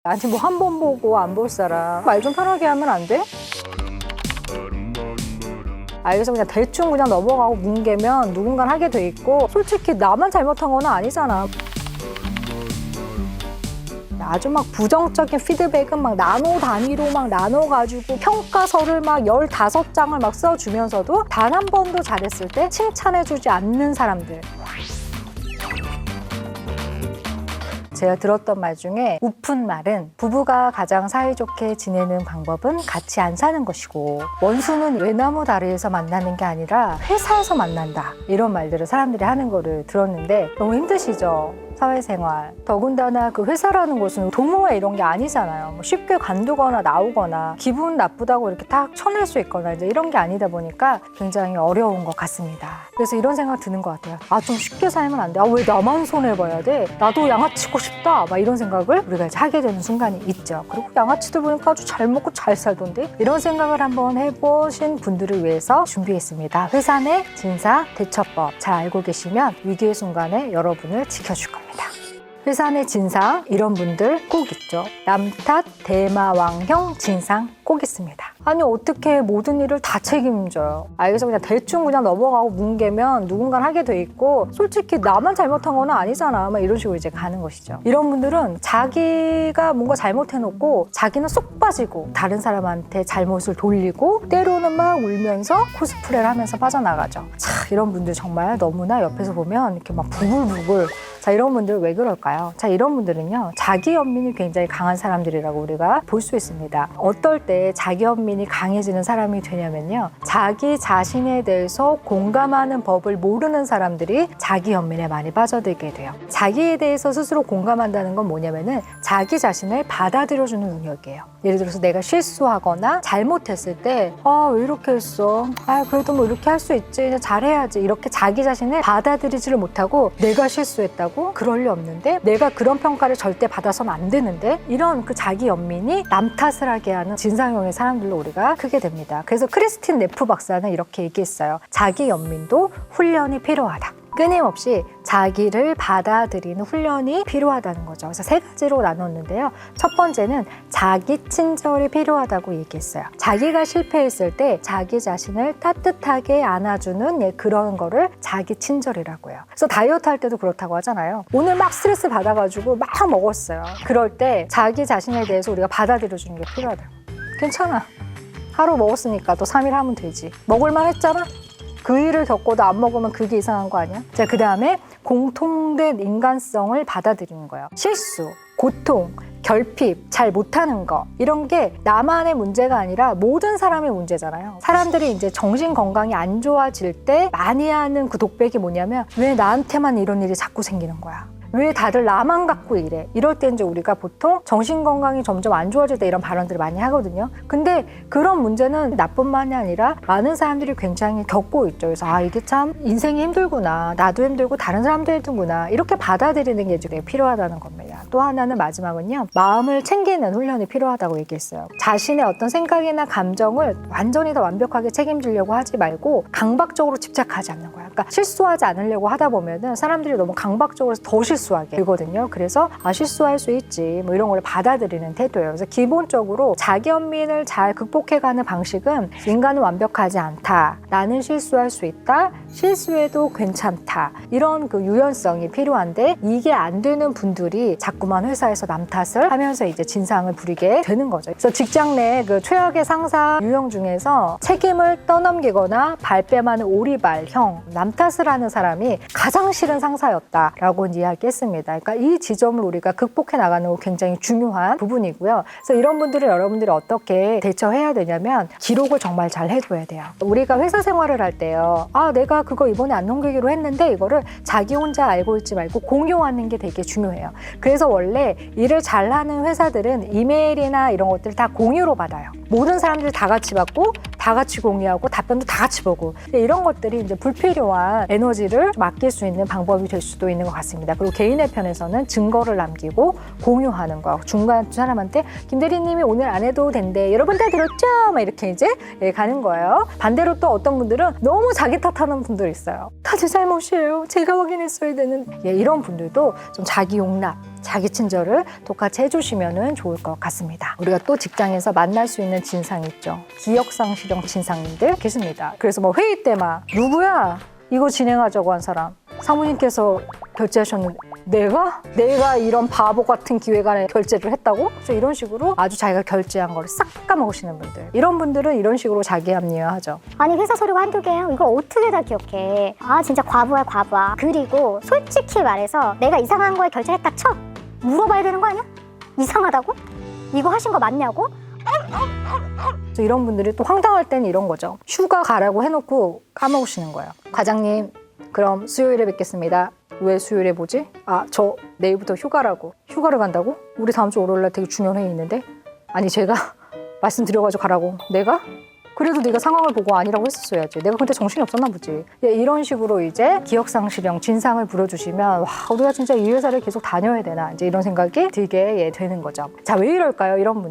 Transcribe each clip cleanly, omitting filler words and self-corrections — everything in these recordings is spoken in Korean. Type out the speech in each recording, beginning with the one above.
아니 뭐 한 번 보고 안 볼 사람 말 좀 편하게 하면 안 돼? 알겠어 그냥 대충 그냥 넘어가고 뭉개면 누군가는 하게 돼 있고 솔직히 나만 잘못한 건 아니잖아. 아주 막 부정적인 피드백은 막 나노 단위로 막 나눠가지고 평가서를 막 15장을 막 써주면서도 단 한 번도 잘했을 때 칭찬해주지 않는 사람들. 제가 들었던 말 중에 우픈 말은 부부가 가장 사이좋게 지내는 방법은 같이 안 사는 것이고 원수는 외나무 다리에서 만나는 게 아니라 회사에서 만난다 이런 말들을 사람들이 하는 거를 들었는데 너무 힘드시죠? 사회생활. 더군다나 그 회사라는 곳은 동호회 이런 게 아니잖아요. 뭐 쉽게 관두거나 나오거나 기분 나쁘다고 이렇게 딱 쳐낼 수 있거나 이제 이런 게 아니다 보니까 굉장히 어려운 것 같습니다. 그래서 이런 생각 드는 것 같아요. 아, 좀 쉽게 살면 안 돼. 아, 왜 나만 손해봐야 돼? 나도 양아치고 싶다. 막 이런 생각을 우리가 이제 하게 되는 순간이 있죠. 그리고 양아치들 보니까 아주 잘 먹고 잘 살던데? 이런 생각을 한번 해보신 분들을 위해서 준비했습니다. 회사 내 진사 대처법 잘 알고 계시면 위기의 순간에 여러분을 지켜줄 겁니다. 회사 내 진상 이런 분들 꼭 있죠. 남 탓 대마왕형 진상 꼭 있습니다. 아니 어떻게 모든 일을 다 책임져요. 알겠어 그냥 대충 그냥 넘어가고 뭉개면 누군가는 하게 돼 있고 솔직히 나만 잘못한 건 아니잖아 막 이런 식으로 이제 가는 것이죠. 이런 분들은 자기가 뭔가 잘못해놓고 자기는 쏙 빠지고 다른 사람한테 잘못을 돌리고 때로는 막 울면서 코스프레를 하면서 빠져나가죠. 자, 이런 분들 정말 너무나 옆에서 보면 이렇게 막 부글부글. 자, 이런 분들 왜 그럴까요? 자, 이런 분들은요 자기 연민이 굉장히 강한 사람들이라고 우리가 볼 수 있습니다. 어떨 때 자기 연민이 강해지는 사람이 되냐면요 자기 자신에 대해서 공감하는 법을 모르는 사람들이 자기 연민에 많이 빠져들게 돼요. 자기에 대해서 스스로 공감한다는 건 뭐냐면은 자기 자신을 받아들여주는 능력이에요. 예를 들어서 내가 실수하거나 잘못했을 때 아, 왜 이렇게 했어? 아, 그래도 뭐 이렇게 할 수 있지. 그냥 잘해야지. 이렇게 자기 자신을 받아들이지를 못하고 내가 실수했다고? 그럴 리 없는데 내가 그런 평가를 절대 받아서는 안 되는데 이런 그 자기 연민이 남 탓을 하게 하는 진상형의 사람들로 우리가 크게 됩니다. 그래서 크리스틴 네프 박사는 이렇게 얘기했어요. 자기 연민도 훈련이 필요하다. 끊임없이 자기를 받아들이는 훈련이 필요하다는 거죠. 그래서 3가지로 나눴는데요. 첫 번째는 자기 친절이 필요하다고 얘기했어요. 자기가 실패했을 때 자기 자신을 따뜻하게 안아주는 그런 거를 자기 친절이라고요. 그래서 다이어트 할 때도 그렇다고 하잖아요. 오늘 막 스트레스 받아가지고 막 먹었어요. 그럴 때 자기 자신에 대해서 우리가 받아들여주는 게 필요하다고. 괜찮아. 하루 먹었으니까 또 3일 하면 되지. 먹을만 했잖아. 그 일을 겪고도 안 먹으면 그게 이상한 거 아니야? 자, 그 다음에 공통된 인간성을 받아들이는 거예요. 실수, 고통, 결핍, 잘 못하는 거 이런 게 나만의 문제가 아니라 모든 사람의 문제잖아요. 사람들이 이제 정신 건강이 안 좋아질 때 많이 하는 그 독백이 뭐냐면 왜 나한테만 이런 일이 자꾸 생기는 거야? 왜 다들 나만 갖고 이래? 이럴 때 이제 우리가 보통 정신건강이 점점 안 좋아질 때 이런 발언들을 많이 하거든요. 근데 그런 문제는 나뿐만이 아니라 많은 사람들이 굉장히 겪고 있죠. 그래서 아, 이게 참 인생이 힘들구나. 나도 힘들고 다른 사람도 힘들구나. 이렇게 받아들이는 게 되게 필요하다는 겁니다. 또 하나는 마지막은요. 마음을 챙기는 훈련이 필요하다고 얘기했어요. 자신의 어떤 생각이나 감정을 완전히 다 완벽하게 책임지려고 하지 말고 강박적으로 집착하지 않는 거야. 그러니까 실수하지 않으려고 하다 보면은 사람들이 너무 강박적으로 더 실수하게 되거든요. 그래서 아, 실수할 수 있지 뭐 이런 걸 받아들이는 태도예요. 그래서 기본적으로 자기 연민을 잘 극복해가는 방식은 인간은 완벽하지 않다. 나는 실수할 수 있다. 실수해도 괜찮다. 이런 그 유연성이 필요한데 이게 안 되는 분들이 자꾸만 회사에서 남 탓을 하면서 이제 진상을 부리게 되는 거죠. 그래서 직장 내 그 최악의 상사 유형 중에서 책임을 떠넘기거나 발뺌하는 오리발형 남 탓을 하는 사람이 가장 싫은 상사였다라고 이야기했습니다. 그러니까 이 지점을 우리가 극복해 나가는 거 굉장히 중요한 부분이고요. 그래서 이런 분들을 여러분들이 어떻게 대처해야 되냐면 기록을 정말 잘 해둬야 돼요. 우리가 회사 생활을 할 때요. 아, 내가 그거 이번에 안 넘기기로 했는데 이거를 자기 혼자 알고 있지 말고 공유하는 게 되게 중요해요. 그래서 원래 일을 잘하는 회사들은 이메일이나 이런 것들을 다 공유로 받아요. 모든 사람들이 다 같이 받고 다 같이 공유하고 답변도 다 같이 보고 이런 것들이 이제 불필요한 에너지를 맡길 수 있는 방법이 될 수도 있는 것 같습니다. 그리고 개인의 편에서는 증거를 남기고 공유하는 거. 중간 사람한테 김 대리님이 오늘 안 해도 된대. 여러분 다 들었죠? 막 이렇게 이제 가는 거예요. 반대로 또 어떤 분들은 너무 자기 탓하는 분들 있어요. 다 제 잘못이에요. 제가 확인했어야 되는 이런 분들도 좀 자기 용납 자기 친절을 똑같이 해주시면 좋을 것 같습니다. 우리가 또 직장에서 만날 수 있는 진상이 있죠. 기억상실형 진상님들 계십니다. 그래서 뭐 회의 때 막 누구야? 이거 진행하자고 한 사람. 사모님께서 결제하셨는데 내가 이런 바보 같은 기획안에 결제를 했다고? 이런 식으로 아주 자기가 결제한 거를 싹 까먹으시는 분들. 이런 분들은 이런 식으로 자기 합리화하죠. 아니 회사 서류가 한두 개예요? 이걸 어떻게 다 기억해? 아 진짜 과부야 과부야. 그리고 솔직히 말해서 내가 이상한 거에 결제를 했다 쳐. 물어봐야 되는 거 아니야? 이상하다고? 이거 하신 거 맞냐고? 이런 분들이 또 황당할 때는 이런 거죠. 휴가 가라고 해놓고 까먹으시는 거예요. 과장님 그럼 수요일에 뵙겠습니다. 왜 수요일에 보지? 아, 저 내일부터 휴가라고. 휴가를 간다고? 우리 다음 주 월요일날 되게 중요한 회의 있는데? 아니 제가 말씀드려가지고 가라고. 내가? 그래도 네가 상황을 보고 아니라고 했었어야지. 내가 그때 정신이 없었나 보지. 이런 식으로 이제 기억상실형 진상을 부려주시면 와 우리가 진짜 이 회사를 계속 다녀야 되나 이제 이런 생각이 들게 되는 거죠. 자, 왜 이럴까요? 이런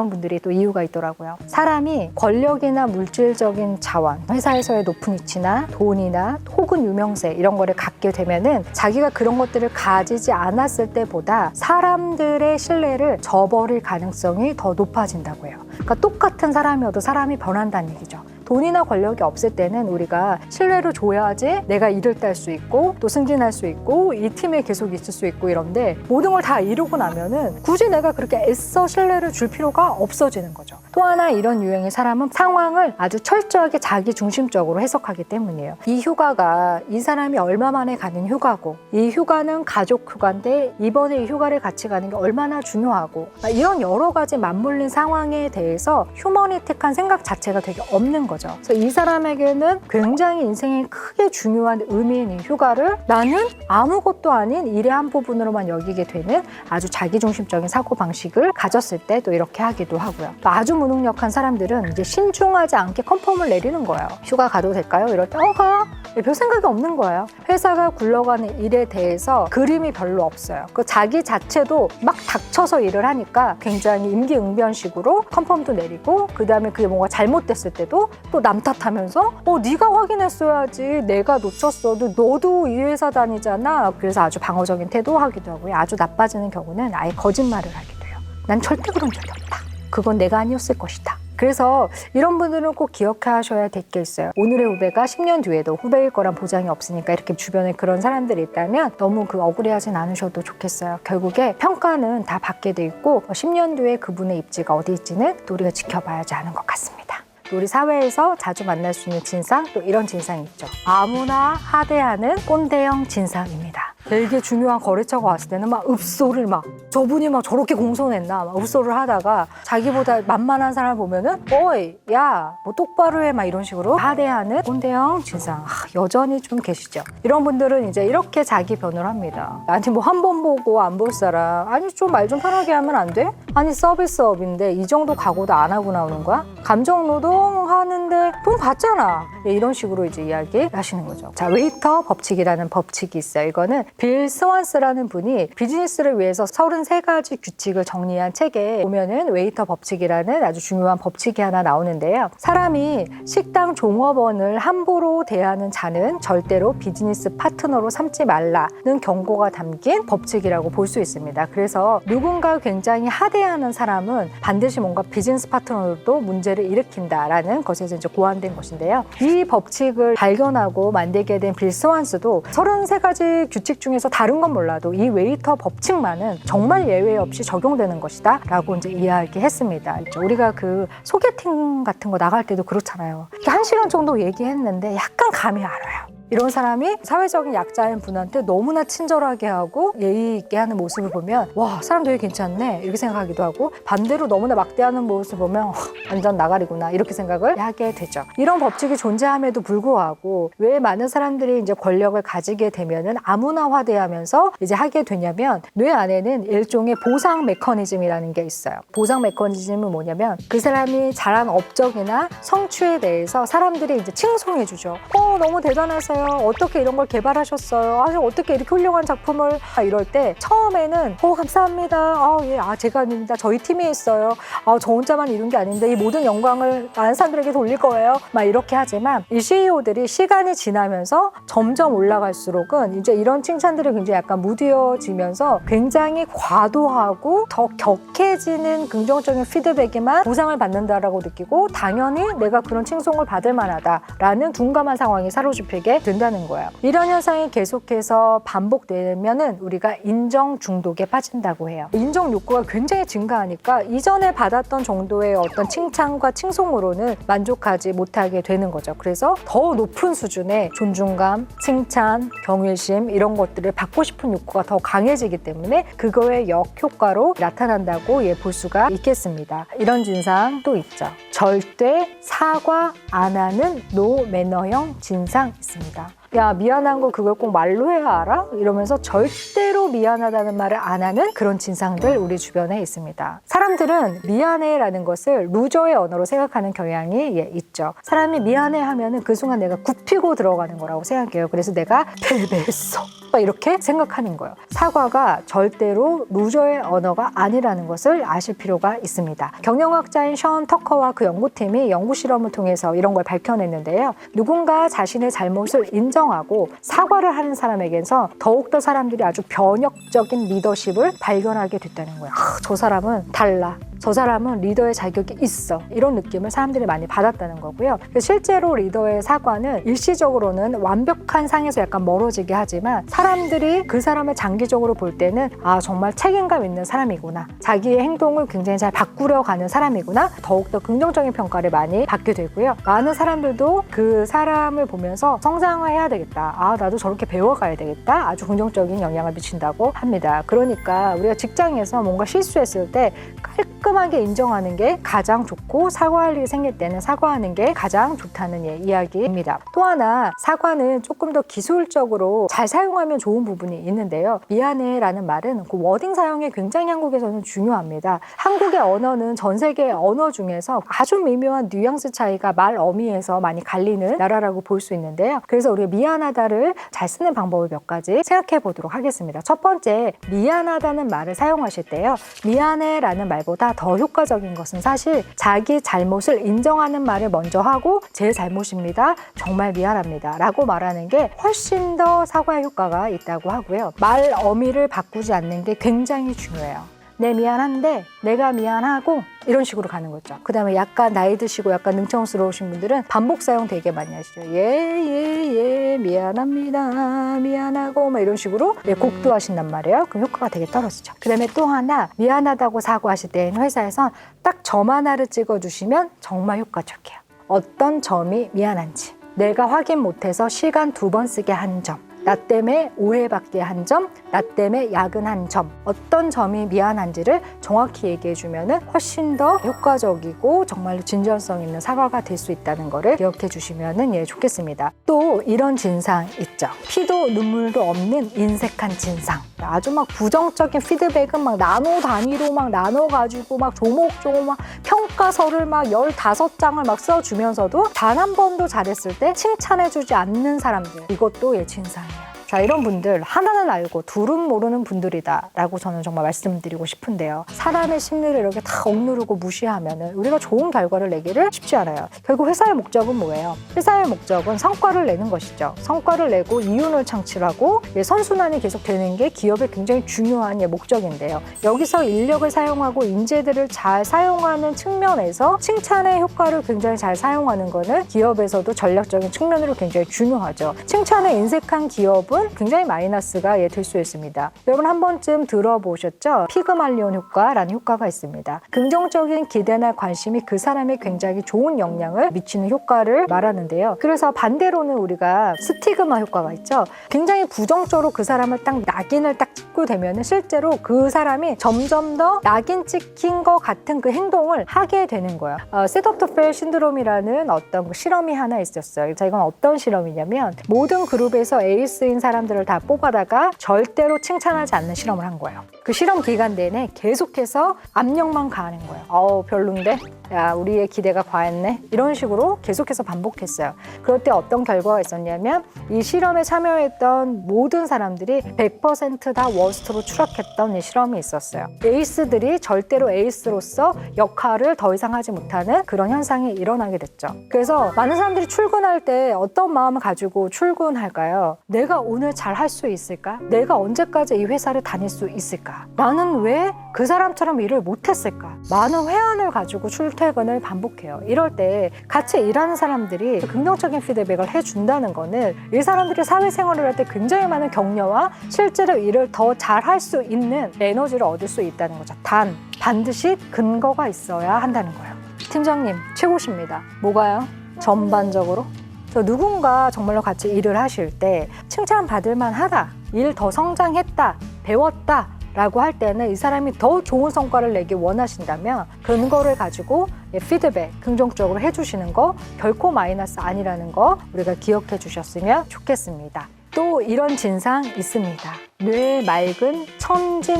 분들이 또 이유가 있더라고요. 사람이 권력이나 물질적인 자원, 회사에서의 높은 위치나 돈이나 혹은 유명세 이런 거를 갖게 되면은 자기가 그런 것들을 가지지 않았을 때보다 사람들의 신뢰를 저버릴 가능성이 더 높아진다고 해요. 그러니까 똑같은 사람이어도 사람이 변한다는 얘기죠. 돈이나 권력이 없을 때는 우리가 신뢰를 줘야지 내가 일을 딸 수 있고 또 승진할 수 있고 이 팀에 계속 있을 수 있고 이런데 모든 걸 다 이루고 나면은 굳이 내가 그렇게 애써 신뢰를 줄 필요가 없어지는 거죠. 또 하나 이런 유형의 사람은 상황을 아주 철저하게 자기 중심적으로 해석하기 때문이에요. 이 휴가가 이 사람이 얼마 만에 가는 휴가고 이 휴가는 가족 휴가인데 이번에 이 휴가를 같이 가는 게 얼마나 중요하고 이런 여러 가지 맞물린 상황에 대해서 휴머니틱한 생각 자체가 되게 없는 거죠. 그래서 이 사람에게는 굉장히 인생에 크게 중요한 의미인 이 휴가를 나는 아무것도 아닌 일의 한 부분으로만 여기게 되는 아주 자기중심적인 사고방식을 가졌을 때 또 이렇게 하기도 하고요. 또 아주 무능력한 사람들은 이제 신중하지 않게 컨펌을 내리는 거예요. 휴가 가도 될까요? 이럴 때 가. 별 생각이 없는 거예요. 회사가 굴러가는 일에 대해서 그림이 별로 없어요. 그 자기 자체도 막 닥쳐서 일을 하니까 굉장히 임기응변식으로 컨펌도 내리고 그 다음에 그게 뭔가 잘못됐을 때도 또 남 탓하면서 네가 확인했어야지 내가 놓쳤어 너도 이 회사 다니잖아. 그래서 아주 방어적인 태도하기도 하고요. 아주 나빠지는 경우는 아예 거짓말을 하기도 해요. 난 절대 그런 적이 없다. 그건 내가 아니었을 것이다. 그래서 이런 분들은 꼭 기억하셔야 될 게 있어요. 오늘의 후배가 10년 뒤에도 후배일 거란 보장이 없으니까 이렇게 주변에 그런 사람들이 있다면 너무 억울해하진 않으셔도 좋겠어요. 결국에 평가는 다 받게 돼 있고 10년 뒤에 그분의 입지가 어디 있지는 또 우리가 지켜봐야지 하는 것 같습니다. 우리 사회에서 자주 만날 수 있는 진상, 또 이런 진상이 있죠. 아무나 하대하는 꼰대형 진상입니다. 되게 중요한 거래처가 왔을 때는 막 읍소를 저분이 저렇게 공손했나 읍소를 하다가 자기보다 만만한 사람을 보면은 어이 야 뭐 똑바로 해 이런 식으로 하대하는 꼰대형 진상 여전히 좀 계시죠. 이런 분들은 이제 이렇게 자기 변호를 합니다. 아니 뭐 한 번 보고 안 볼 사람 아니 좀 말 좀 편하게 하면 안 돼? 아니 서비스업인데 이 정도 각오도 안 하고 나오는 거야? 감정노동 하는데 돈 받잖아. 이런 식으로 이제 이야기 하시는 거죠. 자, 웨이터 법칙이라는 법칙이 있어요. 이거는 빌 스완스라는 분이 비즈니스를 위해서 33가지 규칙을 정리한 책에 보면은 웨이터 법칙이라는 아주 중요한 법칙이 하나 나오는데요. 사람이 식당 종업원을 함부로 대하는 자는 절대로 비즈니스 파트너로 삼지 말라는 경고가 담긴 법칙이라고 볼 수 있습니다. 그래서 누군가 굉장히 하대하는 사람은 반드시 뭔가 비즈니스 파트너로도 문제를 일으킨다라는 것에서 이제 고안된 것인데요. 이 법칙을 발견하고 만들게 된 빌 스완스도 33가지 규칙 중에서 다른 건 몰라도 이 웨이터 법칙만은 정말 예외 없이 적용되는 것이다 라고 이제 이야기했습니다. 우리가 그 소개팅 같은 거 나갈 때도 그렇잖아요. 1시간 정도 얘기했는데 약간 감이 알아요. 이런 사람이 사회적인 약자인 분한테 너무나 친절하게 하고 예의 있게 하는 모습을 보면 와 사람 되게 괜찮네 이렇게 생각하기도 하고 반대로 너무나 막대하는 모습을 보면 완전 나가리구나 이렇게 생각을 하게 되죠. 이런 법칙이 존재함에도 불구하고 왜 많은 사람들이 이제 권력을 가지게 되면은 아무나 화대하면서 이제 하게 되냐면 뇌 안에는 일종의 보상 메커니즘이라는 게 있어요. 보상 메커니즘은 뭐냐면 그 사람이 잘한 업적이나 성취에 대해서 사람들이 이제 칭송해 주죠. 너무 대단하세요. 대단하세요. 어떻게 이런 걸 개발하셨어요? 어떻게 이렇게 훌륭한 작품을 이럴 때 처음에는 감사합니다. 예, 제가 아닙니다. 저희 팀이 했어요. 저 혼자만 이룬 게 아닌데 이 모든 영광을 많은 사람들에게 돌릴 거예요. 막 이렇게 하지만 이 CEO들이 시간이 지나면서 점점 올라갈수록은 이제 이런 칭찬들이 굉장히 약간 무뎌지면서 굉장히 과도하고 더 격해지는 긍정적인 피드백에만 보상을 받는다라고 느끼고 당연히 내가 그런 칭송을 받을 만하다라는 둔감한 상황이 사로잡히게 된다는 거예요. 이런 현상이 계속해서 반복되면은 우리가 인정 중독에 빠진다고 해요. 인정 욕구가 굉장히 증가하니까 이전에 받았던 정도의 어떤 칭찬과 칭송으로는 만족하지 못하게 되는 거죠. 그래서 더 높은 수준의 존중감, 칭찬, 경외심 이런 것들을 받고 싶은 욕구가 더 강해지기 때문에 그거의 역효과로 나타난다고 볼 수가 있겠습니다. 이런 진상 또 있죠. 절대 사과 안 하는 노 매너형 진상 있습니다. 야, 미안한 거 그걸 꼭 말로 해야 알아? 이러면서 절대로 미안하다는 말을 안 하는 그런 진상들 우리 주변에 있습니다. 사람들은 미안해라는 것을 루저의 언어로 생각하는 경향이 있죠. 사람이 미안해 하면은 그 순간 내가 굽히고 들어가는 거라고 생각해요. 그래서 내가 패배했어. 이렇게 생각하는 거예요. 사과가 절대로 루저의 언어가 아니라는 것을 아실 필요가 있습니다. 경영학자인 션 터커와 그 연구팀이 연구 실험을 통해서 이런 걸 밝혀냈는데요. 누군가 자신의 잘못을 인정하고 사과를 하는 사람에게서 더욱더 사람들이 아주 변혁적인 리더십을 발견하게 됐다는 거예요. 저 사람은 달라. 저 사람은 리더의 자격이 있어. 이런 느낌을 사람들이 많이 받았다는 거고요. 실제로 리더의 사과는 일시적으로는 완벽한 상에서 약간 멀어지게 하지만 사람들이 그 사람을 장기적으로 볼 때는 정말 책임감 있는 사람이구나. 자기의 행동을 굉장히 잘 바꾸려 가는 사람이구나. 더욱더 긍정적인 평가를 많이 받게 되고요. 많은 사람들도 그 사람을 보면서 성장해야 되겠다. 나도 저렇게 배워가야 되겠다. 아주 긍정적인 영향을 미친다고 합니다. 그러니까 우리가 직장에서 뭔가 실수했을 때 깔끔하게 인정하는 게 가장 좋고 사과할 일이 생길 때는 사과하는 게 가장 좋다는 이야기입니다. 또 하나 사과는 조금 더 기술적으로 잘 사용하면 좋은 부분이 있는데요. 미안해 라는 말은 그 워딩 사용이 굉장히 한국에서는 중요합니다. 한국의 언어는 전 세계 언어 중에서 아주 미묘한 뉘앙스 차이가 말 어미에서 많이 갈리는 나라라고 볼 수 있는데요. 그래서 우리가 미안하다를 잘 쓰는 방법을 몇 가지 생각해 보도록 하겠습니다. 첫 번째, 미안하다는 말을 사용하실 때요. 미안해 라는 말보다 더 효과적인 것은 사실 자기 잘못을 인정하는 말을 먼저 하고 제 잘못입니다. 정말 미안합니다. 라고 말하는 게 훨씬 더 사과의 효과가 있다고 하고요. 말 어미를 바꾸지 않는 게 굉장히 중요해요. 네, 미안한데 내가 미안하고 이런 식으로 가는 거죠. 그 다음에 약간 나이 드시고 약간 능청스러우신 분들은 반복 사용 되게 많이 하시죠. 예, 미안합니다. 미안하고 막 이런 식으로 곡도 하신단 말이에요. 그럼 효과가 되게 떨어지죠. 그 다음에 또 하나 미안하다고 사과하실 때는 회사에선 딱 점 하나를 찍어주시면 정말 효과적이에요. 어떤 점이 미안한지 내가 확인 못해서 시간 2번 쓰게 한 점, 나 때문에 오해받게 한 점, 나 때문에 야근한 점, 어떤 점이 미안한지를 정확히 얘기해주면 훨씬 더 효과적이고 정말로 진정성 있는 사과가 될 수 있다는 거를 기억해 주시면 좋겠습니다. 또 이런 진상 있죠. 피도 눈물도 없는 인색한 진상. 아주 막 부정적인 피드백은 막 나노 단위로 막 나눠가지고 막 조목조목 막 평가서를 막 15장을 막 써주면서도 단 한 번도 잘했을 때 칭찬해주지 않는 사람들. 이것도 진상이에요. 자, 이런 분들 하나는 알고 둘은 모르는 분들이다 라고 저는 정말 말씀드리고 싶은데요. 사람의 심리를 이렇게 다 억누르고 무시하면 우리가 좋은 결과를 내기를 쉽지 않아요. 결국 회사의 목적은 뭐예요? 회사의 목적은 성과를 내는 것이죠. 성과를 내고 이윤을 창출하고 선순환이 계속 되는 게 기업의 굉장히 중요한 목적인데요. 여기서 인력을 사용하고 인재들을 잘 사용하는 측면에서 칭찬의 효과를 굉장히 잘 사용하는 거는 기업에서도 전략적인 측면으로 굉장히 중요하죠. 칭찬에 인색한 기업은 굉장히 마이너스가 될 수 있습니다. 여러분 한 번쯤 들어보셨죠? 피그말리온 효과라는 효과가 있습니다. 긍정적인 기대나 관심이 그 사람에 굉장히 좋은 영향을 미치는 효과를 말하는데요. 그래서 반대로는 우리가 스티그마 효과가 있죠. 굉장히 부정적으로 그 사람을 딱 낙인을 딱 찍고 되면 실제로 그 사람이 점점 더 낙인 찍힌 것 같은 그 행동을 하게 되는 거예요. 셋업투페일 신드롬이라는 어떤 실험이 하나 있었어요. 자, 이건 어떤 실험이냐면 모든 그룹에서 에이스인 사람들을 다 뽑아다가 절대로 칭찬하지 않는 실험을 한 거예요. 그 실험 기간 내내 계속해서 압력만 가하는 거예요. 별론데? 야, 우리의 기대가 과했네. 이런 식으로 계속해서 반복했어요. 그럴 때 어떤 결과가 있었냐면 이 실험에 참여했던 모든 사람들이 100% 다 워스트로 추락했던 이 실험이 있었어요. 에이스들이 절대로 에이스로서 역할을 더 이상 하지 못하는 그런 현상이 일어나게 됐죠. 그래서 많은 사람들이 출근할 때 어떤 마음을 가지고 출근할까요? 내가 오늘 잘 할 수 있을까? 내가 언제까지 이 회사를 다닐 수 있을까? 나는 왜 그 사람처럼 일을 못했을까? 많은 회한을 가지고 출퇴근을 반복해요. 이럴 때 같이 일하는 사람들이 긍정적인 피드백을 해준다는 거는 이 사람들이 사회생활을 할 때 굉장히 많은 격려와 실제로 일을 더 잘 할 수 있는 에너지를 얻을 수 있다는 거죠. 단, 반드시 근거가 있어야 한다는 거예요. 팀장님, 최고십니다. 뭐가요? 전반적으로? 저 누군가 정말로 같이 일을 하실 때 칭찬받을 만하다, 일 더 성장했다, 배웠다 라고 할 때는 이 사람이 더 좋은 성과를 내기 원하신다면 근거를 가지고 피드백 긍정적으로 해주시는 거 결코 마이너스 아니라는 거 우리가 기억해 주셨으면 좋겠습니다. 또 이런 진상 있습니다. 뇌 맑은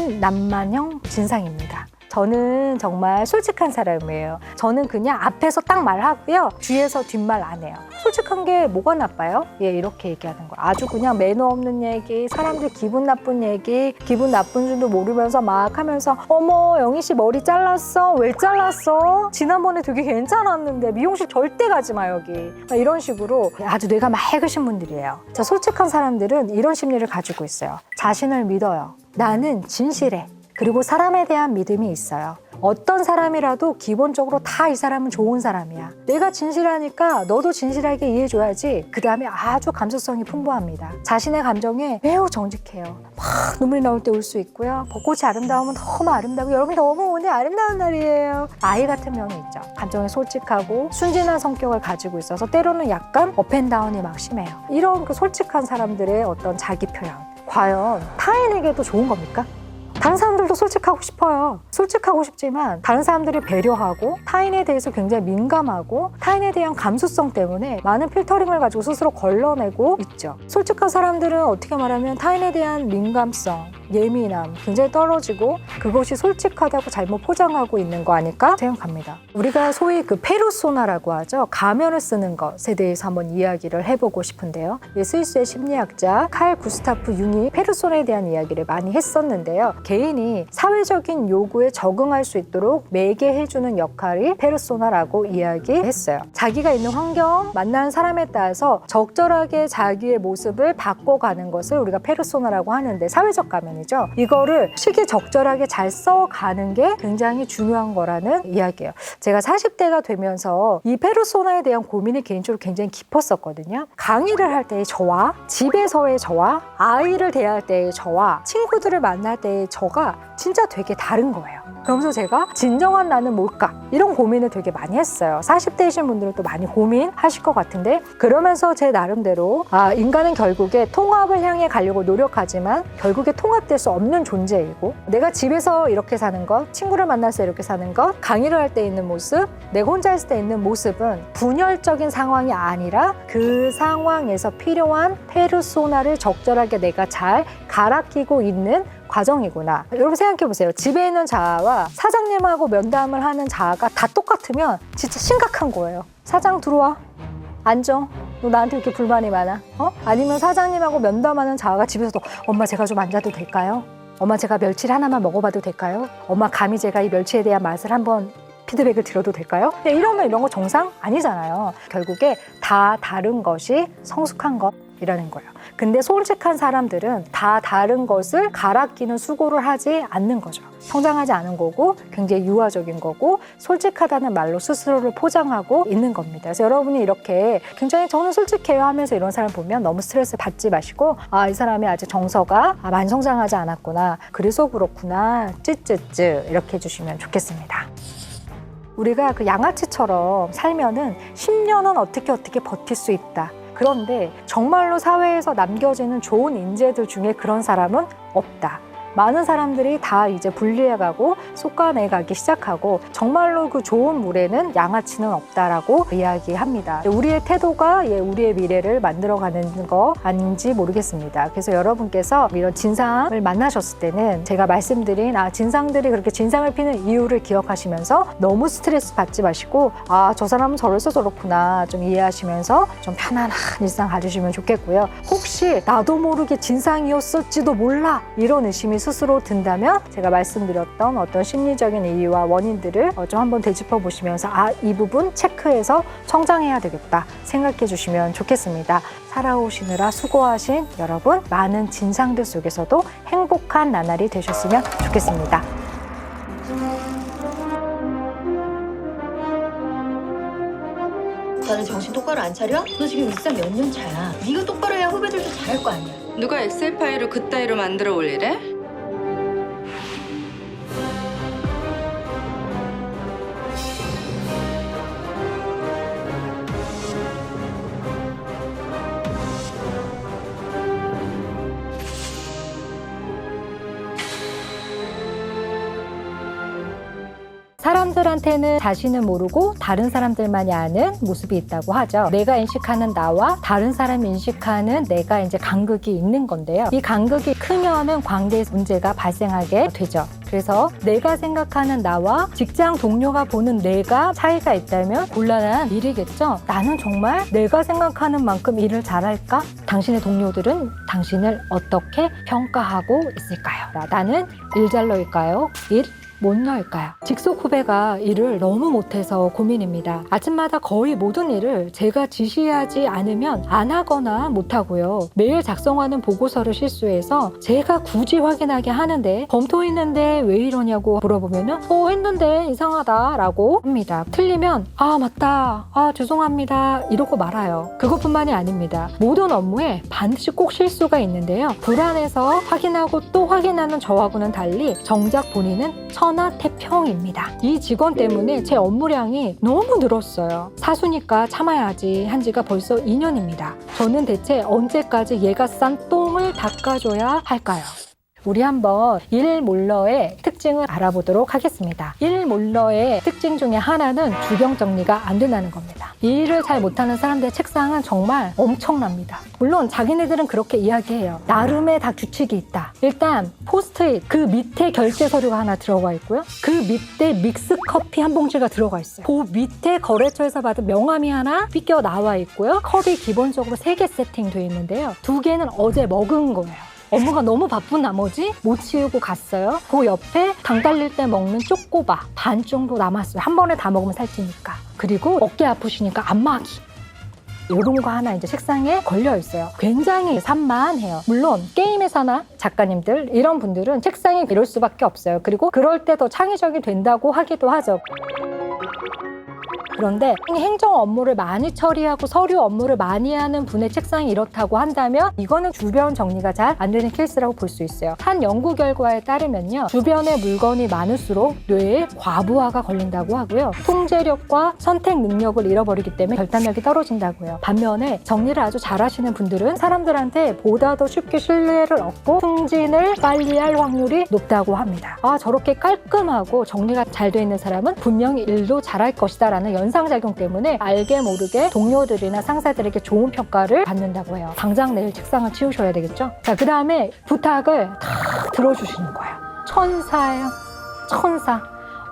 천진난만형 진상입니다. 저는 정말 솔직한 사람이에요. 저는 그냥 앞에서 딱 말하고요. 뒤에서 뒷말 안 해요. 솔직한 게 뭐가 나빠요? 예, 이렇게 얘기하는 거예요. 아주 그냥 매너 없는 얘기, 사람들 기분 나쁜 얘기, 기분 나쁜 줄도 모르면서 막 하면서 어머, 영희 씨 머리 잘랐어? 왜 잘랐어? 지난번에 되게 괜찮았는데 미용실 절대 가지 마, 여기. 이런 식으로 아주 뇌가 맑으신 분들이에요. 자, 솔직한 사람들은 이런 심리를 가지고 있어요. 자신을 믿어요. 나는 진실해. 그리고 사람에 대한 믿음이 있어요. 어떤 사람이라도 기본적으로 다 이 사람은 좋은 사람이야. 내가 진실하니까 너도 진실하게 이해해줘야지. 그 다음에 아주 감수성이 풍부합니다. 자신의 감정에 매우 정직해요. 막 눈물이 나올 때 울 수 있고요. 벚꽃이 아름다우면 너무 아름다우고 여러분 너무 오늘 아름다운 날이에요. 아이 같은 명이 있죠. 감정에 솔직하고 순진한 성격을 가지고 있어서 때로는 약간 업앤다운이 막 심해요. 이런 그 솔직한 사람들의 어떤 자기 표현. 과연 타인에게도 좋은 겁니까? 다른 사람들도 솔직하고 싶어요. 솔직하고 싶지만 다른 사람들이 배려하고 타인에 대해서 굉장히 민감하고 타인에 대한 감수성 때문에 많은 필터링을 가지고 스스로 걸러내고 있죠. 솔직한 사람들은 어떻게 말하면 타인에 대한 민감성, 예민함 굉장히 떨어지고 그것이 솔직하다고 잘못 포장하고 있는 거 아닐까 생각합니다. 우리가 소위 그 페르소나라고 하죠. 가면을 쓰는 것에 대해서 한번 이야기를 해보고 싶은데요. 스위스의 심리학자 칼 구스타프 융이 페르소나에 대한 이야기를 많이 했었는데요. 개인이 사회적인 요구에 적응할 수 있도록 매개해주는 역할이 페르소나라고 이야기했어요. 자기가 있는 환경, 만나는 사람에 따라서 적절하게 자기의 모습을 바꿔가는 것을 우리가 페르소나라고 하는데 사회적 가면이죠. 이거를 시기적절하게 잘 써가는 게 굉장히 중요한 거라는 이야기예요. 제가 40대가 되면서 이 페르소나에 대한 고민이 개인적으로 굉장히 깊었었거든요. 강의를 할 때의 저와 집에서의 저와 아이를 대할 때의 저와 친구들을 만날 때의 저가 진짜 되게 다른 거예요. 그러면서 제가 진정한 나는 뭘까? 이런 고민을 되게 많이 했어요. 40대이신 분들은 또 많이 고민하실 것 같은데 그러면서 제 나름대로 인간은 결국에 통합을 향해 가려고 노력하지만 결국에 통합될 수 없는 존재이고 내가 집에서 이렇게 사는 것, 친구를 만나서 이렇게 사는 것, 강의를 할 때 있는 모습, 내가 혼자 있을 때 있는 모습은 분열적인 상황이 아니라 그 상황에서 필요한 페르소나를 적절하게 내가 잘 갈아 끼고 있는 과정이구나. 여러분 생각해 보세요. 집에 있는 자아와 사장님하고 면담을 하는 자아가 다 똑같으면 진짜 심각한 거예요. 사장 들어와. 앉아. 너 나한테 이렇게 불만이 많아? 아니면 사장님하고 면담하는 자아가 집에서도 엄마 제가 좀 앉아도 될까요? 엄마 제가 멸치를 하나만 먹어봐도 될까요? 엄마 감히 제가 이 멸치에 대한 맛을 한번 피드백을 드려도 될까요? 이러면 이런 거 정상 아니잖아요. 결국에 다 다른 것이 성숙한 것이라는 거예요. 근데 솔직한 사람들은 다 다른 것을 갈아 끼는 수고를 하지 않는 거죠. 성장하지 않은 거고 굉장히 유아적인 거고 솔직하다는 말로 스스로를 포장하고 있는 겁니다. 그래서 여러분이 이렇게 굉장히 저는 솔직해요 하면서 이런 사람 보면 너무 스트레스 받지 마시고 이 사람이 아직 정서가 많이 성장하지 않았구나. 그래서 그렇구나. 쯔쯔쯔 이렇게 해주시면 좋겠습니다. 우리가 그 양아치처럼 살면은 10년은 어떻게 버틸 수 있다. 그런데 정말로 사회에서 남겨지는 좋은 인재들 중에 그런 사람은 없다. 많은 사람들이 다 이제 분리해가고 솎아내가기 시작하고 정말로 그 좋은 물에는 양아치는 없다라고 이야기합니다. 우리의 태도가 우리의 미래를 만들어가는 거 아닌지 모르겠습니다. 그래서 여러분께서 이런 진상을 만나셨을 때는 제가 말씀드린 진상들이 그렇게 진상을 피는 이유를 기억하시면서 너무 스트레스 받지 마시고 저 사람은 저래서 저렇구나 좀 이해하시면서 좀 편안한 일상 가지시면 좋겠고요. 혹시 나도 모르게 진상이었을지도 몰라 이런 의심이 스스로 든다면 제가 말씀드렸던 어떤 심리적인 이유와 원인들을 좀 한번 되짚어 보시면서 이 부분 체크해서 성장해야 되겠다 생각해 주시면 좋겠습니다. 살아오시느라 수고하신 여러분, 많은 진상들 속에서도 행복한 나날이 되셨으면 좋겠습니다. 나는 정신 똑바로 안 차려? 너 지금 입사 몇 년 차야? 네가 똑바로 해야 후배들도 잘할 거 아니야. 누가 엑셀 파일을 그따위로 만들어 올리래? 사람들한테는 자신은 모르고 다른 사람들만이 아는 모습이 있다고 하죠. 내가 인식하는 나와 다른 사람이 인식하는 내가 이제 간극이 있는 건데요. 이 간극이 크면은 관계에 문제가 발생하게 되죠. 그래서 내가 생각하는 나와 직장 동료가 보는 내가 차이가 있다면 곤란한 일이겠죠. 나는 정말 내가 생각하는 만큼 일을 잘할까? 당신의 동료들은 당신을 어떻게 평가하고 있을까요? 나는 일잘러일까요? 못 넣을까요? 직속 후배가 일을 너무 못해서 고민입니다. 아침마다 거의 모든 일을 제가 지시하지 않으면 안 하거나 못하고요. 매일 작성하는 보고서를 실수해서 제가 굳이 확인하게 하는데 검토했는데 왜 이러냐고 물어보면은 했는데 이상하다 라고 합니다. 틀리면 맞다, 죄송합니다 이러고 말아요. 그것뿐만이 아닙니다. 모든 업무에 반드시 꼭 실수가 있는데요. 불안해서 확인하고 또 확인하는 저하고는 달리 정작 본인은 천하태평입니다. 이 직원 때문에 제 업무량이 너무 늘었어요. 사수니까 참아야지 한 지가 벌써 2년입니다. 저는 대체 언제까지 얘가 싼 똥을 닦아줘야 할까요? 우리 한번 일몰러의 특징을 알아보도록 하겠습니다. 일몰러의 특징 중에 하나는 주경 정리가 안 된다는 겁니다. 이 일을 잘 못하는 사람들의 책상은 정말 엄청납니다. 물론 자기네들은 그렇게 이야기해요. 나름의 다 규칙이 있다. 일단 포스트잇 그 밑에 결제 서류가 하나 들어가 있고요. 그 밑에 믹스커피 한 봉지가 들어가 있어요. 그 밑에 거래처에서 받은 명함이 하나 삐껴 나와 있고요. 컵이 기본적으로 3개 세팅되어 있는데요. 2개는 어제 먹은 거예요. 업무가 너무 바쁜 나머지 못 치우고 갔어요. 그 옆에 당 달릴 때 먹는 쪼꼬바 반 정도 남았어요. 한 번에 다 먹으면 살찌니까. 그리고 어깨 아프시니까 안마기. 이런 거 하나 이제 책상에 걸려 있어요. 굉장히 산만해요. 물론 게임회사나 작가님들 이런 분들은 책상이 이럴 수밖에 없어요. 그리고 그럴 때 더 창의적이 된다고 하기도 하죠. 그런데 행정 업무를 많이 처리하고 서류 업무를 많이 하는 분의 책상이 이렇다고 한다면 이거는 주변 정리가 잘 안 되는 케이스라고 볼 수 있어요. 한 연구 결과에 따르면요. 주변에 물건이 많을수록 뇌에 과부하가 걸린다고 하고요. 통제력과 선택 능력을 잃어버리기 때문에 결단력이 떨어진다고요. 반면에 정리를 아주 잘하시는 분들은 사람들한테 보다 더 쉽게 신뢰를 얻고 승진을 빨리 할 확률이 높다고 합니다. 저렇게 깔끔하고 정리가 잘 돼 있는 사람은 분명히 일도 잘할 것이다 라는 연상작용 때문에 알게 모르게 동료들이나 상사들에게 좋은 평가를 받는다고 해요. 당장 내일 책상을 치우셔야 되겠죠? 자, 그 다음에 부탁을 다 들어주시는 거예요. 천사예요. 천사.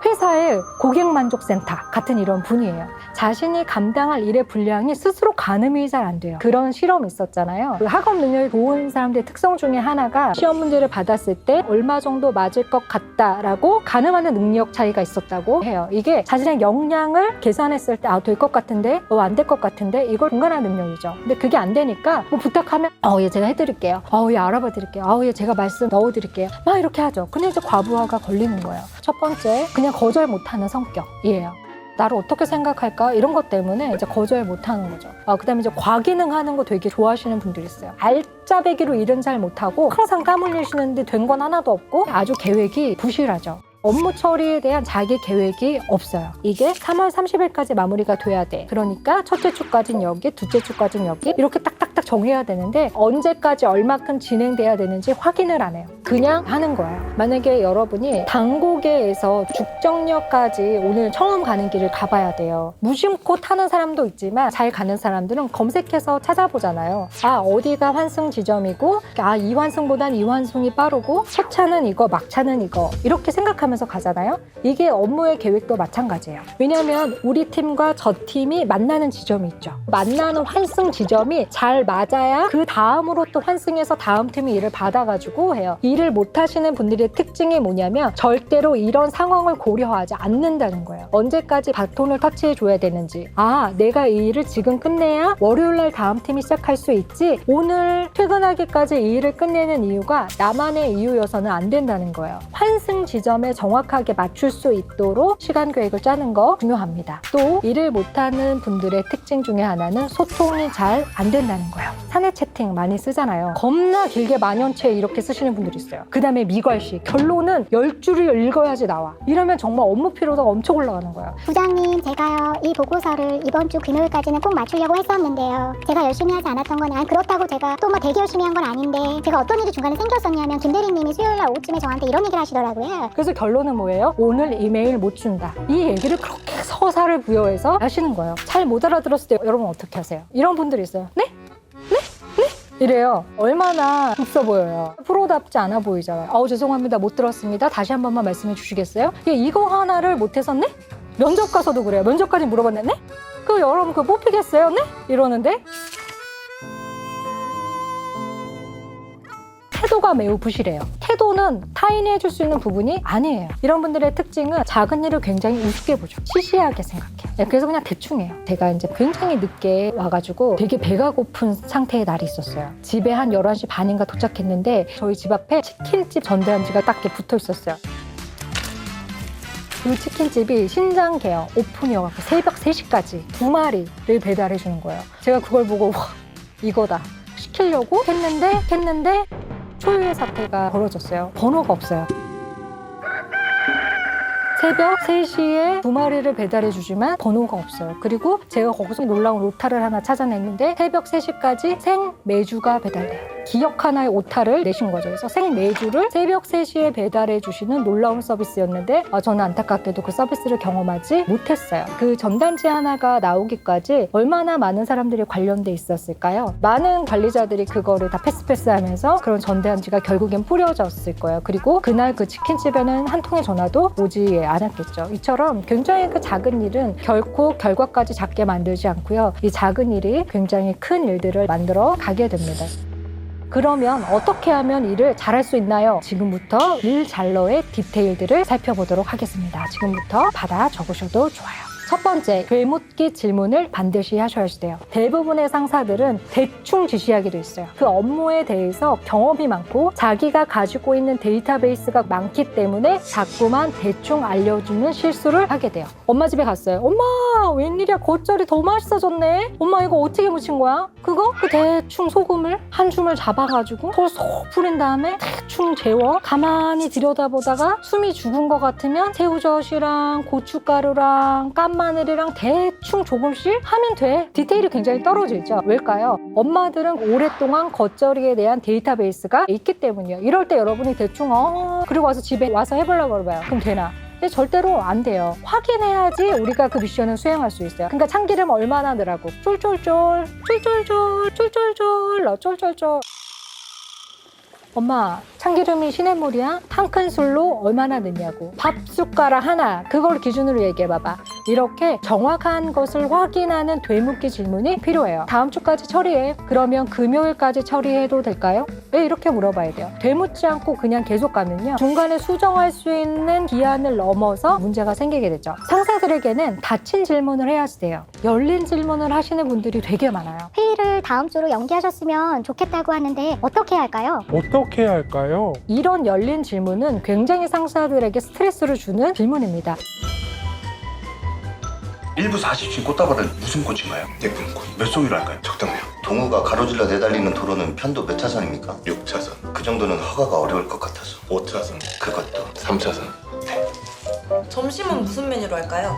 회사의 고객만족센터 같은 이런 분이에요. 자신이 감당할 일의 분량이 스스로 가늠이 잘 안 돼요. 그런 실험이 있었잖아요. 그 학업 능력이 좋은 사람들의 특성 중에 하나가 시험 문제를 받았을 때 얼마 정도 맞을 것 같다라고 가늠하는 능력 차이가 있었다고 해요. 이게 자신의 역량을 계산했을 때 될 것 같은데 안 될 것 같은데 이걸 분간하는 능력이죠. 근데 그게 안 되니까 부탁하면 예 제가 해드릴게요. 예 알아봐 드릴게요. 예 제가 말씀 넣어드릴게요. 막 이렇게 하죠. 근데 이제 과부하가 걸리는 거예요. 첫 번째 그냥 거절 못하는 성격이에요. 나를 어떻게 생각할까? 이런 것 때문에 이제 거절 못하는 거죠. 그다음에 이제 과기능하는 거 되게 좋아하시는 분들이 있어요. 알짜배기로 일은 잘 못하고 항상 땀 흘리시는데 된 건 하나도 없고 아주 계획이 부실하죠. 업무 처리에 대한 자기 계획이 없어요. 이게 3월 30일까지 마무리가 돼야 돼. 그러니까 첫째 주까지는 여기, 둘째 주까지는 여기 이렇게 딱딱딱 정해야 되는데 언제까지 얼마큼 진행돼야 되는지 확인을 안 해요. 그냥 하는 거예요. 만약에 여러분이 당고개에서 죽정역까지 오늘 처음 가는 길을 가봐야 돼요. 무심코 타는 사람도 있지만 잘 가는 사람들은 검색해서 찾아보잖아요. 아, 어디가 환승 지점이고, 아, 이 환승보단 이 환승이 빠르고, 첫 차는 이거, 막차는 이거 이렇게 생각하면서 가잖아요. 이게 업무의 계획도 마찬가지예요. 왜냐하면 우리 팀과 저 팀이 만나는 지점이 있죠. 만나는 환승 지점이 잘 맞아야 그 다음으로 또 환승해서 다음 팀이 일을 받아가지고 해요. 일을 못 하시는 분들의 특징이 뭐냐면 절대로 이런 상황을 고려하지 않는다는 거예요. 언제까지 바톤을 터치해줘야 되는지, 아, 내가 이 일을 지금 끝내야 월요일날 다음 팀이 시작할 수 있지, 오늘 퇴근하기까지 이 일을 끝내는 이유가 나만의 이유여서는 안 된다는 거예요. 환승 지점에 정확하게 맞출 수 있도록 시간 계획을 짜는 거 중요합니다. 또 일을 못하는 분들의 특징 중에 하나는 소통이 잘 안 된다는 거예요. 사내 채팅 많이 쓰잖아요. 겁나 길게 만연체 이렇게 쓰시는 분들이 있어요. 그 다음에 미괄식, 결론은 10줄을 읽어야지 나와. 이러면 정말 업무 피로도가 엄청 올라가는 거예요. 부장님, 제가요 이 보고서를 이번 주 금요일까지는 꼭 맞추려고 했었는데요. 제가 열심히 하지 않았던 건 그렇다고 제가 또 뭐 되게 열심히 한 건 아닌데 제가 어떤 일이 중간에 생겼었냐면 김 대리님이 수요일날 오후쯤에 저한테 이런 얘기를 하시더라고요. 그래서 결론은 뭐예요? 오늘 이메일 못 준다. 이 얘기를 그렇게 서사를 부여해서 하시는 거예요. 잘 못 알아들었을 때 여러분 어떻게 하세요? 이런 분들이 있어요. 네? 네? 네? 이래요. 얼마나 없어 보여요. 프로답지 않아 보이잖아요. 아우, 죄송합니다. 못 들었습니다. 다시 한 번만 말씀해 주시겠어요? 이거 하나를 못해서 네? 면접 가서도 그래요. 면접까지 물어봤는데 네? 그 여러분 그거 뽑히겠어요? 네? 이러는데 태도가 매우 부실해요. 태도는 타인이 해줄 수 있는 부분이 아니에요. 이런 분들의 특징은 작은 일을 굉장히 우습게 보죠. 시시하게 생각해요. 그래서 그냥 대충 해요. 제가 이제 굉장히 늦게 와가지고 되게 배가 고픈 상태의 날이 있었어요. 집에 한 11시 반인가 도착했는데 저희 집 앞에 치킨집 전대한지가 딱 이렇게 붙어 있었어요. 그 치킨집이 신장 개업 오픈이어서 새벽 3시까지 2마리를 배달해 주는 거예요. 제가 그걸 보고 와, 이거다. 시키려고 했는데 초유의 사태가 벌어졌어요. 번호가 없어요. 새벽 3시에 2마리를 배달해 주지만 번호가 없어요. 그리고 제가 거기서 놀라운 오타를 하나 찾아냈는데 새벽 3시까지 생매주가 배달돼요. 기억 하나의 오타를 내신 거죠. 그래서 생매주를 새벽 3시에 배달해 주시는 놀라운 서비스였는데 저는 안타깝게도 그 서비스를 경험하지 못했어요. 그 전단지 하나가 나오기까지 얼마나 많은 사람들이 관련돼 있었을까요? 많은 관리자들이 그거를 다 패스하면서 그런 전단지가 결국엔 뿌려졌을 거예요. 그리고 그날 그 치킨집에는 한 통의 전화도 오지 않았겠죠. 이처럼 굉장히 그 작은 일은 결코 결과까지 작게 만들지 않고요. 이 작은 일이 굉장히 큰 일들을 만들어 가게 됩니다. 그러면 어떻게 하면 일을 잘할 수 있나요? 지금부터 일 잘러의 디테일들을 살펴보도록 하겠습니다. 지금부터 받아 적으셔도 좋아요. 첫 번째, 되묻기 질문을 반드시 하셔야지 돼요. 대부분의 상사들은 대충 지시하기도 있어요. 그 업무에 대해서 경험이 많고 자기가 가지고 있는 데이터베이스가 많기 때문에 자꾸만 대충 알려주는 실수를 하게 돼요. 엄마 집에 갔어요. 엄마, 웬일이야, 겉절이 더 맛있어졌네. 엄마, 이거 어떻게 무친 거야? 그거? 그 대충 소금을 한 줌을 잡아가지고 그걸 쏙 뿌린 다음에 대충 재워 가만히 들여다보다가 숨이 죽은 것 같으면 새우젓이랑 고춧가루랑 마늘이랑 대충 조금씩 하면 돼. 디테일이 굉장히 떨어져 있죠. 왜일까요? 엄마들은 오랫동안 겉절이에 대한 데이터베이스가 있기 때문이에요. 이럴 때 여러분이 대충 그리고 와서 집에 와서 해보려고 그러봐요. 그럼 되나? 근데 절대로 안 돼요. 확인해야지 우리가 그 미션을 수행할 수 있어요. 그러니까 참기름 얼마나 넣으라고. 쫄쫄쫄 쫄쫄쫄 엄마, 참기름이 시냇물이야? 한 큰술로 얼마나 넣냐고. 밥 숟가락 하나, 그걸 기준으로 얘기해봐봐. 이렇게 정확한 것을 확인하는 되묻기 질문이 필요해요. 다음 주까지 처리해. 그러면 금요일까지 처리해도 될까요? 왜 이렇게 물어봐야 돼요? 되묻지 않고 그냥 계속 가면요, 중간에 수정할 수 있는 기한을 넘어서 문제가 생기게 되죠. 상사들에게는 닫힌 질문을 해야지 돼요. 열린 질문을 하시는 분들이 되게 많아요. 회의를 다음 주로 연기하셨으면 좋겠다고 하는데 어떻게 해야 할까요? 어떻게 해야 할까요? 이런 열린 질문은 굉장히 상사들에게 스트레스를 주는 질문입니다. 1부 40층 꽃다발은 무슨 꽃인가요? 예쁜 꽃. 몇 송이로 할까요? 적당해요. 동우가 가로질러 내달리는 도로는 편도 몇 차선입니까? 6차선, 그 정도는 허가가 어려울 것 같아서 5차선, 그것도 3차선. 네. 점심은 무슨 메뉴로 할까요?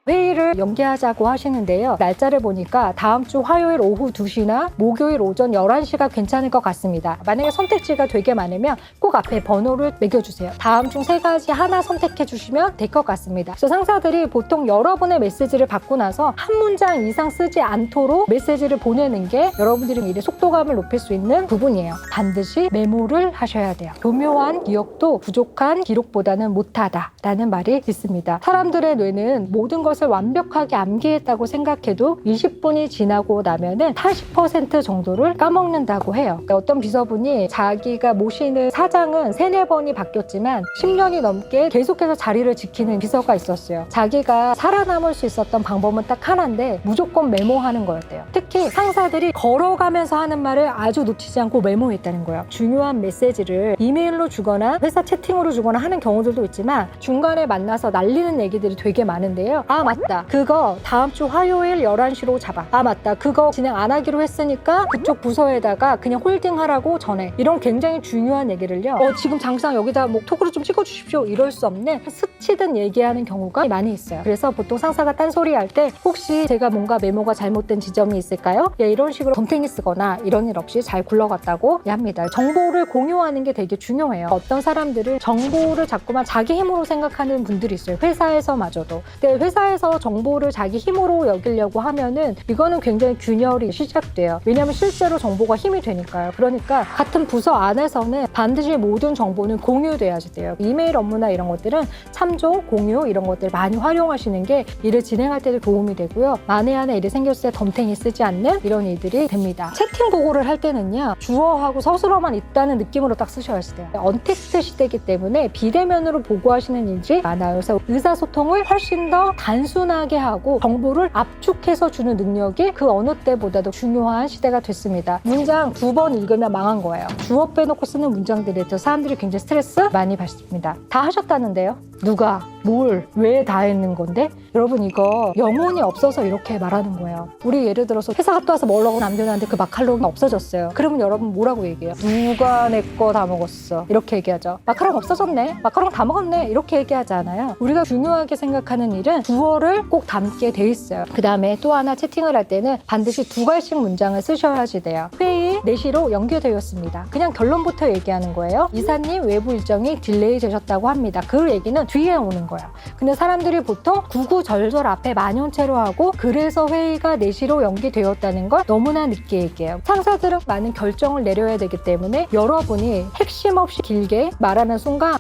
회의를 연기하자고 하시는데요. 날짜를 보니까 다음 주 화요일 오후 2시나 목요일 오전 11시가 괜찮을 것 같습니다. 만약에 선택지가 되게 많으면 꼭 앞에 번호를 매겨주세요. 다음 중 3가지 하나 선택해 주시면 될 것 같습니다. 그래서 상사들이 보통 여러분의 메시지를 받고 나서 한 문장 이상 쓰지 않도록 메시지를 보내는 게 여러분들이 일의 속도감을 높일 수 있는 부분이에요. 반드시 메모를 하셔야 돼요. 교묘한 기억도 부족한 기록보다는 못하다라는 말이 있습니다. 사람들의 뇌는 모든 것을 완벽하게 암기했다고 생각해도 20분이 지나고 나면은 80% 정도를 까먹는다고 해요. 그러니까 어떤 비서분이 자기가 모시는 사장은 3-4번이 바뀌었지만 10년이 넘게 계속해서 자리를 지키는 비서가 있었어요. 자기가 살아남을 수 있었던 방법은 딱 하나인데 무조건 메모하는 거였대요. 특히 상사들이 걸어가면서 하는 말을 아주 놓치지 않고 메모했다는 거예요. 중요한 메시지를 이메일로 주거나 회사 채팅으로 주거나 하는 경우들도 있지만 중간에 만나서 날리는 얘기들이 되게 많은데요. 아 맞다, 그거 다음 주 화요일 11시로 잡아. 아 맞다, 그거 진행 안 하기로 했으니까 그쪽 부서에다가 그냥 홀딩하라고 전해. 이런 굉장히 중요한 얘기를요, 지금 당장 여기다 뭐 톡으로 좀 찍어주십시오, 이럴 수 없는 스치듯 얘기하는 경우가 많이 있어요. 그래서 보통 상사가 딴소리 할 때 혹시 제가 뭔가 메모가 잘못된 지점이 있을까요? 이런 식으로 덤탱이 쓰거나 이런 일 없이 잘 굴러갔다고 합니다. 정보를 공유하는 게 되게 중요해요. 어떤 사람들은 정보를 자꾸만 자기 힘으로 생각하는 분들이 있어요. 회사에서마저도. 근데 회사에서 정보를 자기 힘으로 여기려고 하면은 이거는 굉장히 균열이 시작돼요. 왜냐하면 실제로 정보가 힘이 되니까요. 그러니까 같은 부서 안에서는 반드시 모든 정보는 공유돼야지 돼요. 이메일 업무나 이런 것들은 참조, 공유 이런 것들 많이 활용하시는 게 일을 진행할 때도 도움이 되고요. 만에 하나 일이 생겼을 때 덤탱이 쓰지 않는 이런 일들이 됩니다. 채팅 보고를 할 때는요, 주어하고 서술어만 있다는 느낌으로 딱 쓰셔야지 돼요. 언텍스트 시대이기 때문에 비대면으로 보고하시는 일이 많아요. 그래서 의사소통을 훨씬 더 단순하게 하고 정보를 압축해서 주는 능력이 그 어느 때보다도 중요한 시대가 됐습니다. 문장 2번 읽으면 망한 거예요. 주어 빼놓고 쓰는 문장들에 대해서 사람들이 굉장히 스트레스 많이 받습니다. 다 하셨다는데요? 누가? 뭘? 왜 다 했는 건데? 여러분 이거 영혼이 없어서 이렇게 말하는 거예요. 우리 예를 들어서 회사 갔다 와서 먹으려고 남편한테 그 마카롱이 없어졌어요. 그러면 여러분 뭐라고 얘기해요? 누가 내 거 다 먹었어? 이렇게 얘기하죠. 마카롱 없어졌네? 마카롱 다 먹었네? 이렇게 얘기하지 않아요. 우리가 중요하게 생각하는 일은 주어를 꼭 담게 돼 있어요. 그 다음에 또 하나 채팅을 할 때는 반드시 2갈씩 문장을 쓰셔야지 돼요. 회의 4시로 연기되었습니다. 그냥 결론부터 얘기하는 거예요. 이사님 외부 일정이 딜레이 되셨다고 합니다. 그 얘기는 뒤에 오는 거예요. 근데 사람들이 보통 구구절절 앞에 만연체로 하고 그래서 회의가 4시로 연기되었다는 걸 너무나 늦게 얘기해요. 상사들은 많은 결정을 내려야 되기 때문에 여러분이 핵심 없이 길게 말하는 순간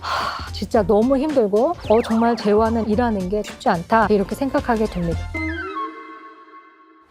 진짜 너무 힘들고 정말 재화는 일하는 게 쉽지 않다 이렇게 생각하게 됩니다.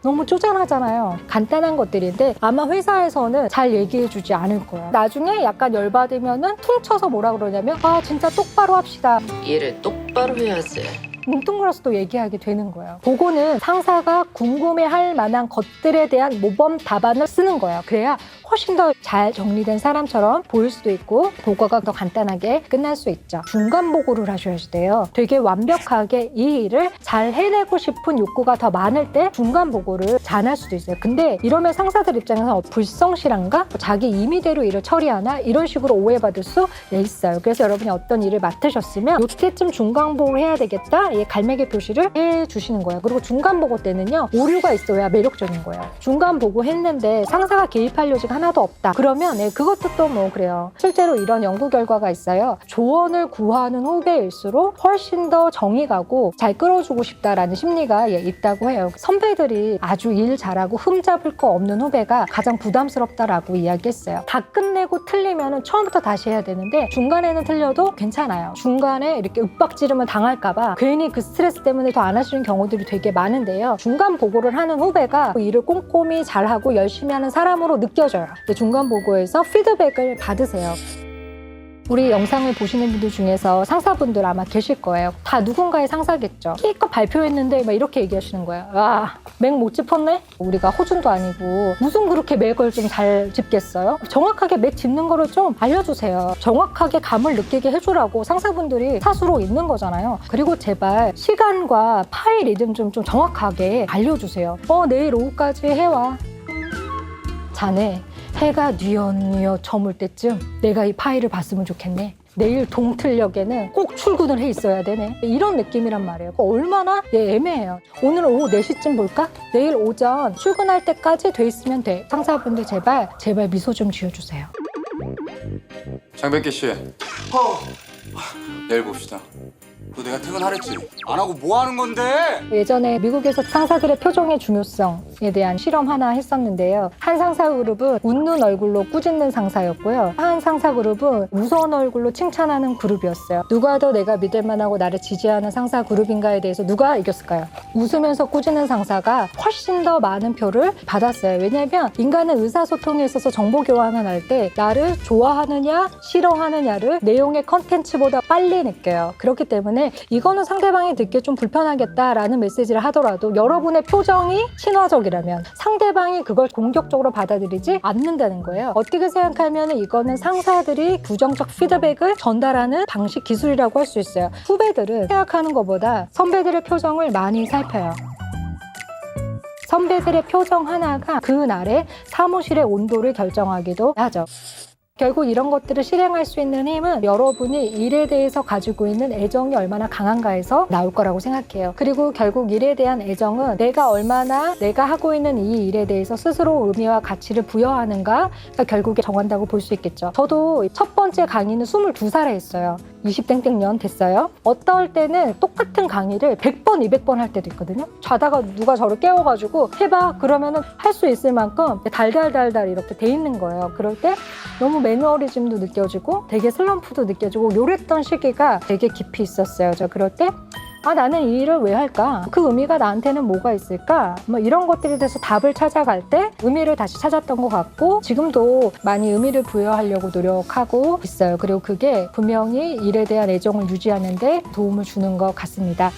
너무 쪼잔하잖아요. 간단한 것들인데 아마 회사에서는 잘 얘기해주지 않을 거예요. 나중에 약간 열받으면은 퉁쳐서 뭐라 그러냐면 진짜 똑바로 합시다. 일을 똑바로 해야지. 뭉뚱그려서 또 얘기하게 되는 거예요. 그거는 상사가 궁금해할 만한 것들에 대한 모범 답안을 쓰는 거예요. 그래야 훨씬 더 잘 정리된 사람처럼 보일 수도 있고 보고가 더 간단하게 끝날 수 있죠. 중간 보고를 하셔야지 돼요. 되게 완벽하게 이 일을 잘 해내고 싶은 욕구가 더 많을 때 중간 보고를 잘 할 수도 있어요. 근데 이러면 상사들 입장에서 불성실한가? 자기 임의대로 일을 처리하나? 이런 식으로 오해받을 수 있어요. 그래서 여러분이 어떤 일을 맡으셨으면 이때쯤 중간 보고를 해야 되겠다? 갈매기 표시를 해주시는 거예요. 그리고 중간 보고 때는요, 오류가 있어야 매력적인 거예요. 중간 보고 했는데 상사가 개입할 요지가 하나도 없다. 그러면 그것도 또 뭐 그래요. 실제로 이런 연구 결과가 있어요. 조언을 구하는 후배일수록 훨씬 더 정이 가고 잘 끌어주고 싶다라는 심리가 있다고 해요. 선배들이 아주 일 잘하고 흠잡을 거 없는 후배가 가장 부담스럽다라고 이야기했어요. 다 끝내고 틀리면 처음부터 다시 해야 되는데 중간에는 틀려도 괜찮아요. 중간에 이렇게 윽박지르면 당할까 봐 괜히 그 스트레스 때문에 더 안 하시는 경우들이 되게 많은데요. 중간 보고를 하는 후배가 일을 꼼꼼히 잘하고 열심히 하는 사람으로 느껴져요. 중간 보고에서 피드백을 받으세요. 우리 영상을 보시는 분들 중에서 상사분들 아마 계실 거예요. 다 누군가의 상사겠죠. 키껏 발표했는데 막 이렇게 얘기하시는 거예요. 와, 맥 못 짚었네? 우리가 호준도 아니고 무슨 그렇게 맥을 좀 잘 짚겠어요? 정확하게 맥 짚는 거를 좀 알려주세요. 정확하게 감을 느끼게 해주라고 상사분들이 사수로 있는 거잖아요. 그리고 제발 시간과 파일 리듬 좀 정확하게 알려주세요. 내일 오후까지 해와. 자네 해가 뉘엿뉘엿 저물 때쯤 내가 이 파일을 봤으면 좋겠네. 내일 동틀역에는 꼭 출근을 해 있어야 되네. 이런 느낌이란 말이에요. 얼마나 애매해요. 오늘 오후 4시쯤 볼까? 내일 오전 출근할 때까지 돼 있으면 돼. 상사분들 제발 미소 좀 지어주세요. 장백기 씨. 내일 봅시다. 너 내가 퇴근하랬지? 안 하고 뭐 하는 건데? 예전에 미국에서 상사들의 표정의 중요성에 대한 실험 하나 했었는데요. 한 상사 그룹은 웃는 얼굴로 꾸짖는 상사였고요. 한 상사 그룹은 무서운 얼굴로 칭찬하는 그룹이었어요. 누가 더 내가 믿을만하고 나를 지지하는 상사 그룹인가에 대해서 누가 이겼을까요? 웃으면서 꾸짖는 상사가 훨씬 더 많은 표를 받았어요. 왜냐하면 인간은 의사소통에 있어서 정보 교환을 할 때 나를 좋아하느냐 싫어하느냐를 내용의 컨텐츠보다 빨리 느껴요. 그렇기 때문에 이거는 상대방이 듣기에 좀 불편하겠다라는 메시지를 하더라도 여러분의 표정이 친화적이라면 상대방이 그걸 공격적으로 받아들이지 않는다는 거예요. 어떻게 생각하면 이거는 상사들이 부정적 피드백을 전달하는 방식 기술이라고 할 수 있어요. 후배들은 생각하는 것보다 선배들의 표정을 많이 살펴요. 선배들의 표정 하나가 그날의 사무실의 온도를 결정하기도 하죠. 결국 이런 것들을 실행할 수 있는 힘은 여러분이 일에 대해서 가지고 있는 애정이 얼마나 강한가에서 나올 거라고 생각해요. 그리고 결국 일에 대한 애정은 내가 얼마나 내가 하고 있는 이 일에 대해서 스스로 의미와 가치를 부여하는가가 결국에 정한다고 볼 수 있겠죠. 저도 첫 번째 강의는 22살에 했어요. 20땡땡년 됐어요. 어떨 때는 똑같은 강의를 100번, 200번 할 때도 있거든요. 자다가 누가 저를 깨워가지고 해봐 그러면은 할 수 있을 만큼 달달달달 이렇게 돼 있는 거예요. 그럴 때 너무 매너리즘도 느껴지고 되게 슬럼프도 느껴지고 요랬던 시기가 되게 깊이 있었어요. 저 그럴 때 나는 이 일을 왜 할까? 그 의미가 나한테는 뭐가 있을까? 뭐 이런 것들에 대해서 답을 찾아갈 때 의미를 다시 찾았던 것 같고 지금도 많이 의미를 부여하려고 노력하고 있어요. 그리고 그게 분명히 일에 대한 애정을 유지하는 데 도움을 주는 것 같습니다.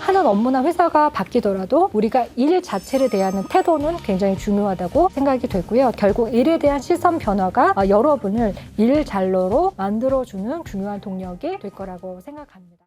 하는 업무나 회사가 바뀌더라도 우리가 일 자체를 대하는 태도는 굉장히 중요하다고 생각이 되고요. 결국 일에 대한 시선 변화가 여러분을 일잘러로 만들어주는 중요한 동력이 될 거라고 생각합니다.